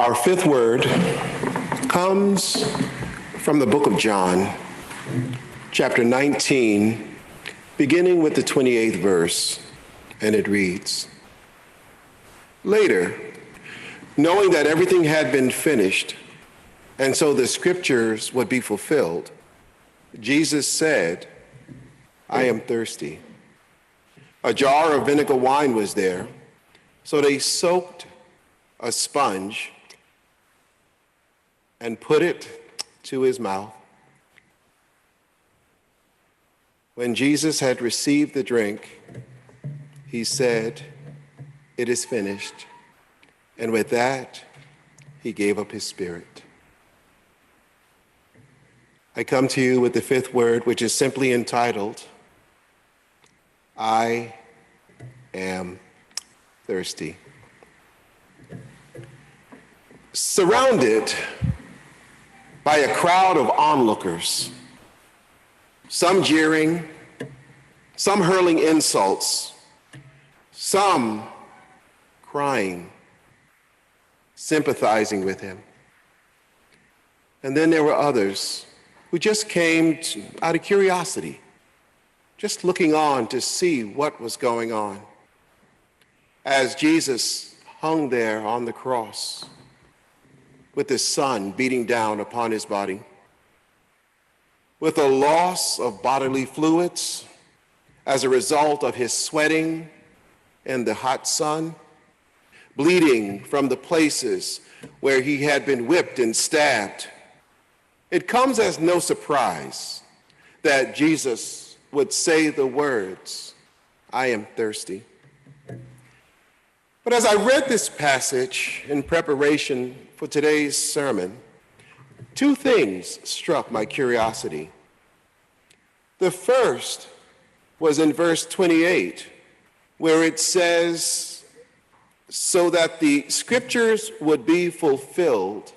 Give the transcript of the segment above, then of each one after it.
Our fifth word comes from the book of John, chapter 19, beginning with the 28th verse, and it reads, "Later, knowing that everything had been finished, and so the scriptures would be fulfilled, Jesus said, 'I am thirsty.' A jar of vinegar wine was there, so they soaked a sponge and put it to his mouth. When Jesus had received the drink, he said, 'It is finished.' And with that, he gave up his spirit." I come to you with the fifth word, which is simply entitled, "I am thirsty." Surrounded by a crowd of onlookers, some jeering, some hurling insults, some crying, sympathizing with him. And then there were others who just came out of curiosity, just looking on to see what was going on as Jesus hung there on the cross with the sun beating down upon his body, with a loss of bodily fluids as a result of his sweating in the hot sun, bleeding from the places where he had been whipped and stabbed. It comes as no surprise that Jesus would say the words, "I am thirsty." But as I read this passage in preparation for today's sermon, two things struck my curiosity. The first was in verse 28, where it says, "So that the scriptures would be fulfilled,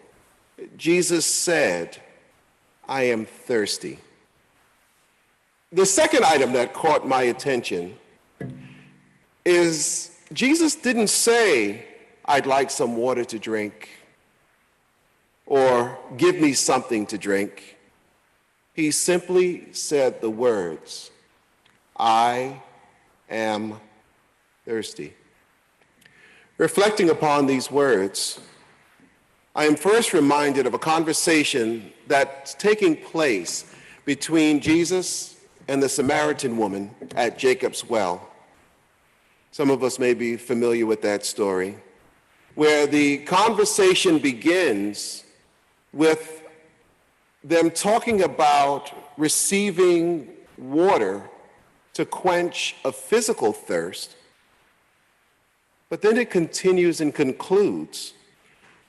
Jesus said, 'I am thirsty.'" The second item that caught my attention is Jesus didn't say, "I'd like some water to drink," or "give me something to drink." He simply said the words, "I am thirsty." Reflecting upon these words, I am first reminded of a conversation that's taking place between Jesus and the Samaritan woman at Jacob's well. Some of us may be familiar with that story, where the conversation begins with them talking about receiving water to quench a physical thirst, but then it continues and concludes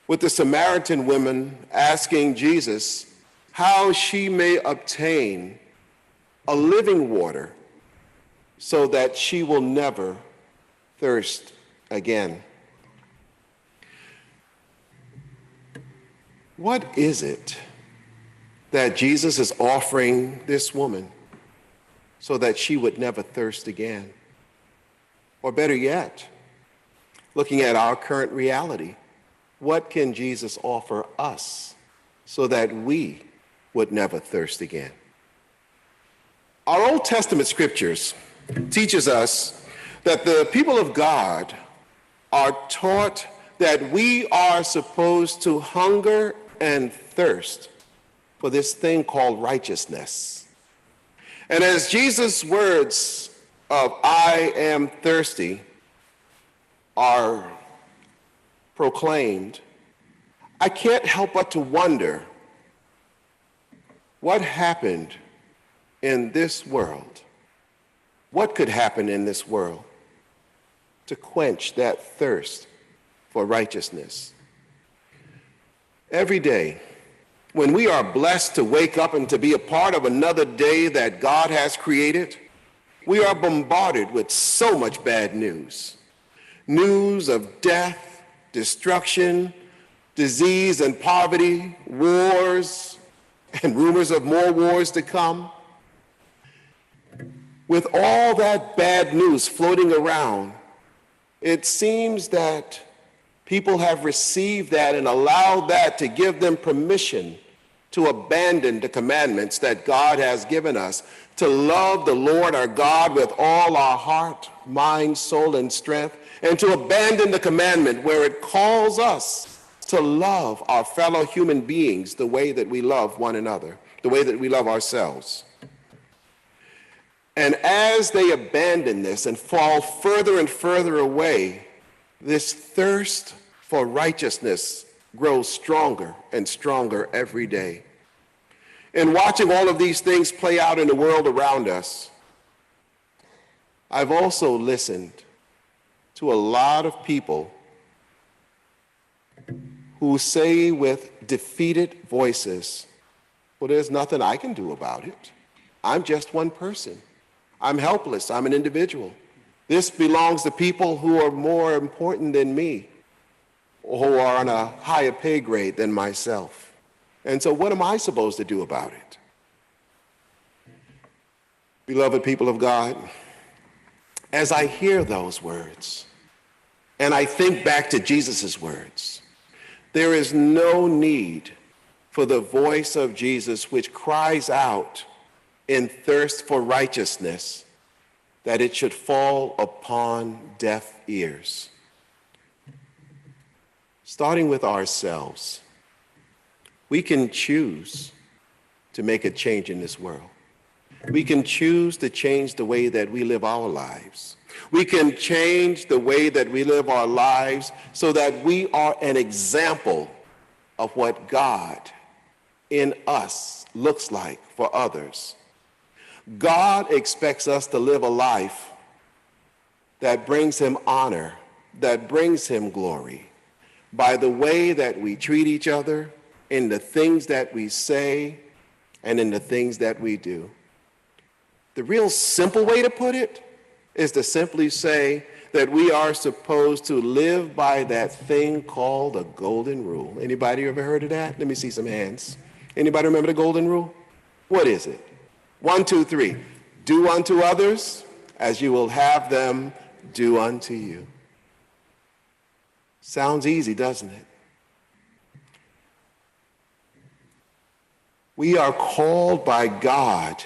with the Samaritan woman asking Jesus how she may obtain a living water so that she will never thirst again. What is it that Jesus is offering this woman so that she would never thirst again? Or better yet, looking at our current reality, what can Jesus offer us so that we would never thirst again? Our Old Testament scriptures teaches us that the people of God are taught that we are supposed to hunger and thirst for this thing called righteousness. And as Jesus' words of "I am thirsty" are proclaimed, I can't help but to wonder what happened in this world. What could happen in this world to quench that thirst for righteousness? Every day, when we are blessed to wake up and to be a part of another day that God has created, we are bombarded with so much bad news. News of death, destruction, disease and poverty, wars, and rumors of more wars to come. With all that bad news floating around, it seems that People have received that and allowed that to give them permission to abandon the commandments that God has given us, to love the Lord our God with all our heart, mind, soul, and strength, and to abandon the commandment where it calls us to love our fellow human beings the way that we love one another, the way that we love ourselves. And as they abandon this and fall further and further away, this thirst for righteousness grows stronger and stronger every day. In watching all of these things play out in the world around us, I've also listened to a lot of people who say with defeated voices, well, there's nothing I can do about it. I'm just one person. I'm helpless. I'm an individual. This belongs to people who are more important than me, or who are on a higher pay grade than myself. And so what am I supposed to do about it? Beloved people of God, as I hear those words, and I think back to Jesus' words, there is no need for the voice of Jesus, which cries out in thirst for righteousness, that it should fall upon deaf ears. Starting with ourselves, we can choose to make a change in this world. We can choose to change the way that we live our lives. We can change the way that we live our lives so that we are an example of what God in us looks like for others. God expects us to live a life that brings him honor, that brings him glory, by the way that we treat each other, in the things that we say, and in the things that we do. The real simple way to put it is to simply say that we are supposed to live by that thing called a golden rule. Anybody ever heard of that? Let me see some hands. Anybody remember the golden rule? What is it? 1, 2, 3. Do unto others as you will have them do unto you. Sounds easy, doesn't it? We are called by God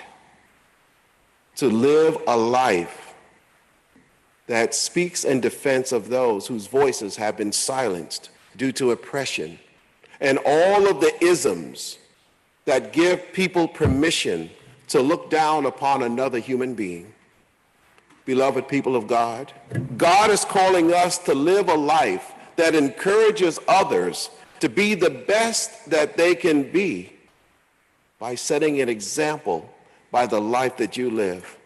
to live a life that speaks in defense of those whose voices have been silenced due to oppression and all of the isms that give people permission to look down upon another human being. Beloved people of God, God is calling us to live a life that encourages others to be the best that they can be by setting an example by the life that you live,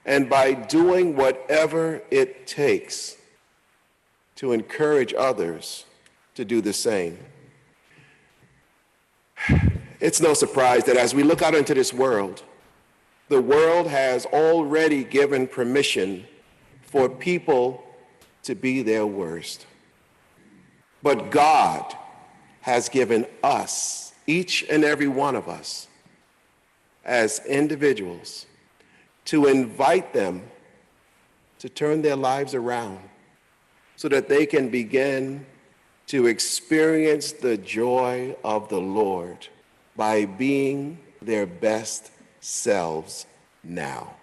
and by doing whatever it takes to encourage others to do the same. It's no surprise that as we look out into this world, the world has already given permission for people to be their worst. But God has given us, each and every one of us, as individuals, to invite them to turn their lives around so that they can begin to experience the joy of the Lord by being their best selves now.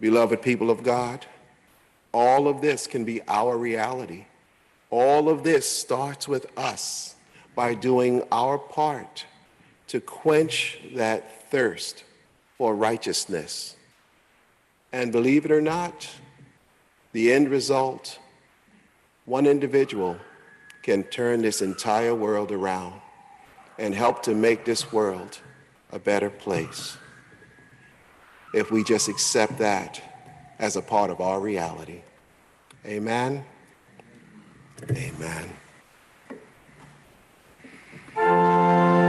Beloved people of God, all of this can be our reality. All of this starts with us by doing our part to quench that thirst for righteousness. And believe it or not, the end result, one individual can turn this entire world around and help to make this world a better place if we just accept that as a part of our reality. Amen. Amen.